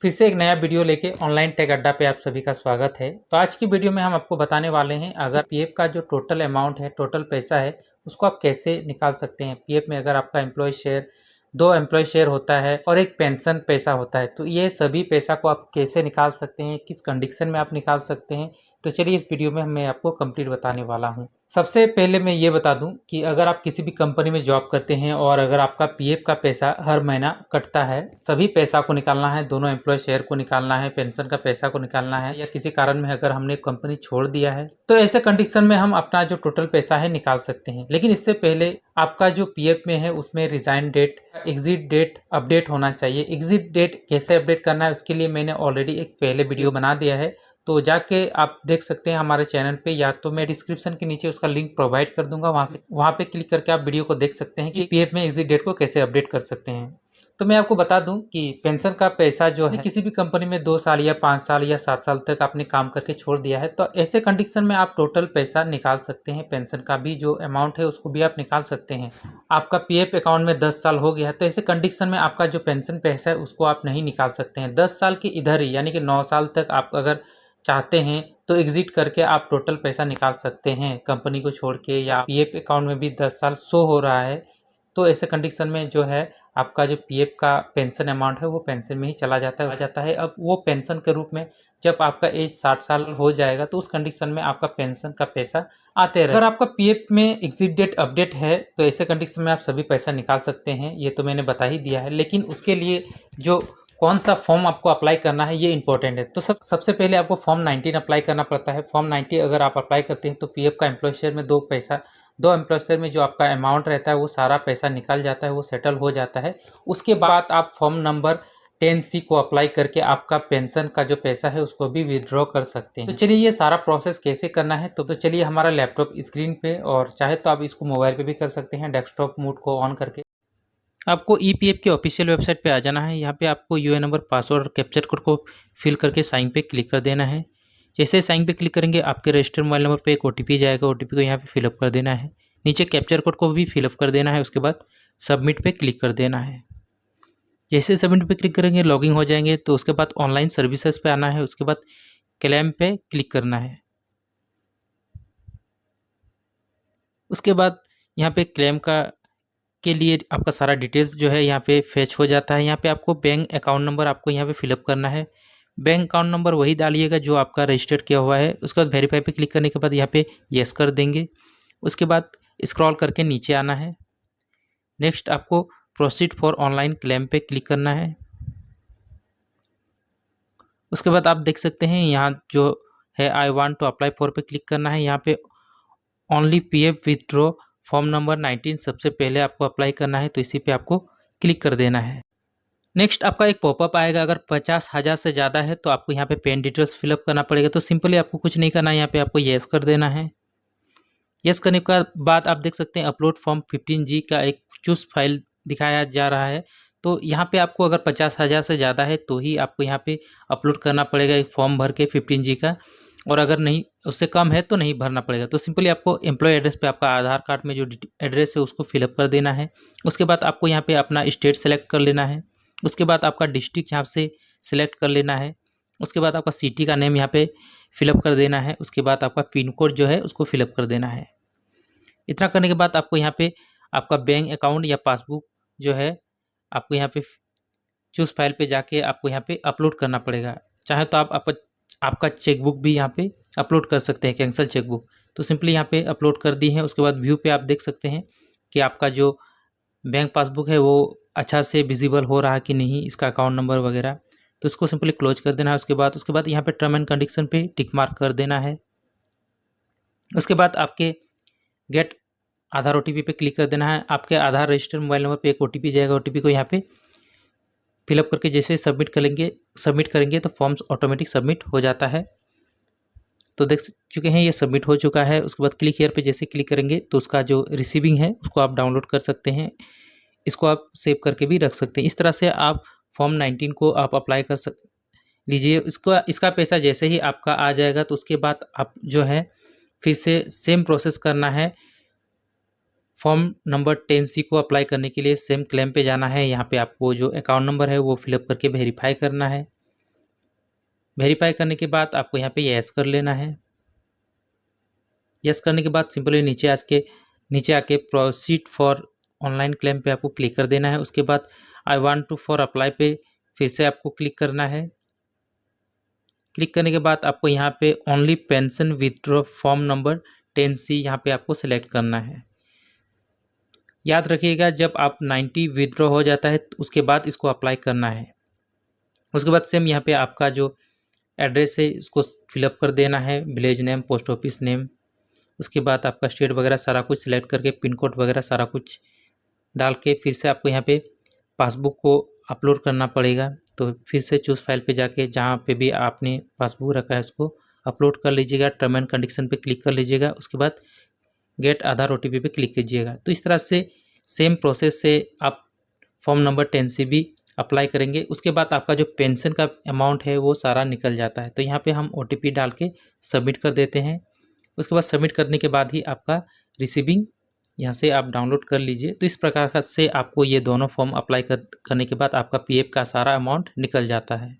फिर से एक नया वीडियो लेके ऑनलाइन टेक अड्डा पे आप सभी का स्वागत है। तो आज की वीडियो में हम आपको बताने वाले हैं अगर पीएफ का जो टोटल अमाउंट है, टोटल पैसा है, उसको आप कैसे निकाल सकते हैं। पीएफ में अगर आपका एम्प्लॉय शेयर, 2 एम्प्लॉय शेयर होता है और एक पेंशन पैसा होता है, तो ये सभी पैसा को आप कैसे निकाल सकते हैं, किस कंडीशन में आप निकाल सकते हैं। तो चलिए इस वीडियो में मैं आपको कंप्लीट बताने वाला हूँ। सबसे पहले मैं ये बता दूं कि अगर आप किसी भी कंपनी में जॉब करते हैं और अगर आपका पीएफ का पैसा हर महीना कटता है, सभी पैसा को निकालना है, दोनों एम्प्लॉय शेयर को निकालना है, पेंशन का पैसा को निकालना है, या किसी कारण में अगर हमने कंपनी छोड़ दिया है, तो ऐसे कंडीशन में हम अपना जो टोटल पैसा है निकाल सकते हैं। लेकिन इससे पहले आपका जो पीएफ में है उसमें resign date, exit date update होना चाहिए। एग्जिट डेट कैसे अपडेट करना है उसके लिए मैंने ऑलरेडी एक पहले वीडियो बना दिया है, तो जाके आप देख सकते हैं हमारे चैनल पे, या तो मैं डिस्क्रिप्शन के नीचे उसका लिंक प्रोवाइड कर दूंगा, वहाँ पे क्लिक करके आप वीडियो को देख सकते हैं कि पीएफ में एग्जिट डेट को कैसे अपडेट कर सकते हैं। तो मैं आपको बता दूं कि पेंशन का पैसा जो है किसी भी कंपनी में 2 साल या 5 साल या 7 साल तक आपने काम करके छोड़ दिया है, तो ऐसे कंडीशन में आप टोटल पैसा निकाल सकते हैं। पेंशन का भी जो अमाउंट है उसको भी आप निकाल सकते हैं। आपका पीएफ अकाउंट में 10 साल हो गया है, तो ऐसे कंडीशन में आपका जो पेंशन पैसा है उसको आप नहीं निकाल सकते हैं। 10 साल के इधर ही, यानी कि 9 साल तक आप अगर चाहते हैं तो एग्जिट करके आप टोटल पैसा निकाल सकते हैं कंपनी को छोड़ के, या पीएफ अकाउंट में भी 10 साल शो हो रहा है, तो ऐसे कंडीशन में जो है आपका जो पीएफ का पेंशन अमाउंट है वो पेंशन में ही चला जाता है। अब वो पेंशन के रूप में जब आपका एज 60 साल हो जाएगा तो उस कंडीशन में आपका पेंशन का पैसा आते रहे। अगर आपका पीएफ में एग्जिट डेट अपडेट है तो ऐसे कंडीशन में आप सभी पैसा निकाल सकते हैं, ये तो मैंने बता ही दिया है। लेकिन उसके लिए जो कौन सा फॉर्म आपको अप्लाई करना है ये इंपॉर्टेंट है। तो सबसे पहले आपको फॉर्म 19 अप्लाई करना पड़ता है। फॉर्म 90 अगर आप अप्लाई करते हैं तो पीएफ का एम्प्लॉय शेयर में दो एम्प्लॉय शेयर में जो आपका अमाउंट रहता है वो सारा पैसा निकल जाता है, वो सेटल हो जाता है। उसके बाद आप फॉर्म नंबर 10C को अप्लाई करके आपका पेंशन का जो पैसा है उसको भी विड्रॉ कर सकते हैं। तो चलिए ये सारा प्रोसेस कैसे करना है, तो चलिए हमारा लैपटॉप स्क्रीन पे, और चाहे तो आप इसको मोबाइल पे भी कर सकते हैं, डेस्कटॉप मोड को ऑन करके आपको ईपीएफ के ऑफिशियल वेबसाइट पे आ जाना है। यहाँ पे आपको यूएएन नंबर, पासवर्ड और कैप्चर कोड को फिल करके साइन पे क्लिक कर देना है। जैसे साइन पे क्लिक करेंगे आपके रजिस्टर्ड मोबाइल नंबर पे एक ओटीपी जाएगा, ओटीपी को यहाँ पे फिलअप कर देना है। नीचे कैप्चर कोड को भी फिलअप कर देना है। उसके बाद सबमिट पे क्लिक कर देना है। जैसे सबमिट पे क्लिक करेंगे लॉगिन हो जाएंगे, तो उसके बाद ऑनलाइन सर्विसेज पे आना है। उसके बाद क्लेम पे क्लिक करना है। उसके बाद यहाँ पे क्लेम के लिए आपका सारा डिटेल्स जो है यहाँ पे फेच हो जाता है। यहाँ पे आपको बैंक अकाउंट नंबर आपको यहाँ पे फिलअप करना है। बैंक अकाउंट नंबर वही डालिएगा जो आपका रजिस्टर्ड किया हुआ है। उसके बाद वेरीफाई पे क्लिक करने के बाद यहाँ पे येस कर देंगे। उसके बाद स्क्रॉल करके नीचे आना है। नेक्स्ट आपको प्रोसीड फॉर ऑनलाइन क्लेम पे क्लिक करना है। उसके बाद आप देख सकते हैं यहाँ जो है I want to apply for पे क्लिक करना है। यहाँ पे only PF withdraw form number 19 सबसे पहले आपको अप्लाई करना है, तो इसी पे आपको क्लिक कर देना है। नेक्स्ट आपका एक पॉपअप आएगा, अगर 50,000 से ज़्यादा है तो आपको यहाँ पे पेन डिटेल्स फिलअप करना पड़ेगा। तो सिंपली आपको कुछ नहीं करना है, यहाँ पे आपको येस कर देना है। येस करने के बाद आप देख सकते हैं अपलोड फॉर्म 15G का एक चूज फाइल दिखाया जा रहा है। तो यहाँ पे आपको अगर 50,000 से ज़्यादा है तो ही आपको यहाँ पे अपलोड करना पड़ेगा एक फॉर्म भर के 15G का, और अगर नहीं उससे कम है तो नहीं भरना पड़ेगा। तो सिंपली आपको एम्प्लॉय एड्रेस पे आपका आधार कार्ड में जो एड्रेस है उसको फिलअप कर देना है। उसके बाद आपको यहाँ पे अपना स्टेट सेलेक्ट कर लेना है। उसके बाद आपका डिस्ट्रिक्ट यहाँ से सिलेक्ट कर लेना है। उसके बाद आपका सिटी का नेम यहाँ पे फिलअप कर देना है। उसके बाद आपका पिन कोड जो है उसको फिलअप कर देना है। इतना करने के बाद आपको यहाँ पे आपका बैंक अकाउंट या पासबुक जो है आपको यहाँ पे चूज फाइल पे जाके आपको यहाँ पे अपलोड करना पड़ेगा। चाहे तो आप आपका चेकबुक भी यहाँ पे अपलोड कर सकते हैं, कैंसल चेकबुक। तो सिंपली यहाँ पे अपलोड कर दी है। उसके बाद व्यू पे आप देख सकते हैं कि आपका जो बैंक पासबुक है वो अच्छा से विजिबल हो रहा है कि नहीं, इसका अकाउंट नंबर वगैरह। तो इसको सिंपली क्लोज कर देना है। उसके बाद यहाँ पे टर्म एंड कंडीशन पे टिक मार्क कर देना है। उसके बाद आपके गेट आधार ओटीपी पे क्लिक कर देना है। आपके आधार रजिस्टर्ड मोबाइल नंबर पे एक ओटीपी जाएगा, ओटीपी को यहाँ पे फिलअप करके जैसे सबमिट करेंगे तो फॉर्म्स ऑटोमेटिक सबमिट हो जाता है। तो देख चुके हैं ये सबमिट हो चुका है। उसके बाद क्लिक हियर पे जैसे क्लिक करेंगे तो उसका जो रिसीविंग है उसको आप डाउनलोड कर सकते हैं। इसको आप सेव करके भी रख सकते हैं। इस तरह से आप फॉर्म 19 को आप अप्लाई कर लीजिए। इसका पैसा जैसे ही आपका आ जाएगा तो उसके बाद आप जो है फिर से सेम प्रोसेस करना है। फॉर्म नंबर 10C को अप्लाई करने के लिए सेम क्लेम पे जाना है। यहाँ पे आपको जो अकाउंट नंबर है वो फिलअप करके वेरीफाई करना है। वेरीफाई करने के बाद आपको यहाँ पे यस कर लेना है। यस करने के बाद सिंपली नीचे आके प्रोसीड फॉर ऑनलाइन क्लेम पे आपको क्लिक कर देना है। उसके बाद I want to for apply पे फिर से आपको क्लिक करना है। क्लिक करने के बाद आपको यहाँ पे only pension withdraw form number 10C यहाँ पे आपको सिलेक्ट करना है। याद रखिएगा जब आप 90 विथड्रॉ हो जाता है तो उसके बाद इसको अप्लाई करना है। उसके बाद सेम यहाँ पे आपका जो एड्रेस है इसको फिलअप कर देना है, village name, post office name. उसके बाद आपका स्टेट वगैरह सारा कुछ सिलेक्ट करके पिन कोड वगैरह सारा कुछ डाल के फिर से आपको यहाँ पे पासबुक को अपलोड करना पड़ेगा। तो फिर से चूज़ फाइल पे जाके जहाँ पे भी आपने पासबुक रखा है उसको अपलोड कर लीजिएगा। टर्म एंड कंडीशन पे क्लिक कर लीजिएगा। उसके बाद गेट आधार OTP पे क्लिक कीजिएगा। तो इस तरह से सेम प्रोसेस से आप फॉर्म नंबर 10C भी अप्लाई करेंगे। उसके बाद आपका जो पेंशन का अमाउंट है वो सारा निकल जाता है। तो यहाँ पे हम OTP डाल के सबमिट कर देते हैं। उसके बाद सबमिट करने के बाद ही आपका रिसीविंग यहाँ से आप डाउनलोड कर लीजिए। तो इस प्रकार से आपको ये दोनों फॉर्म अप्लाई करने के बाद आपका PF का सारा अमाउंट निकल जाता है।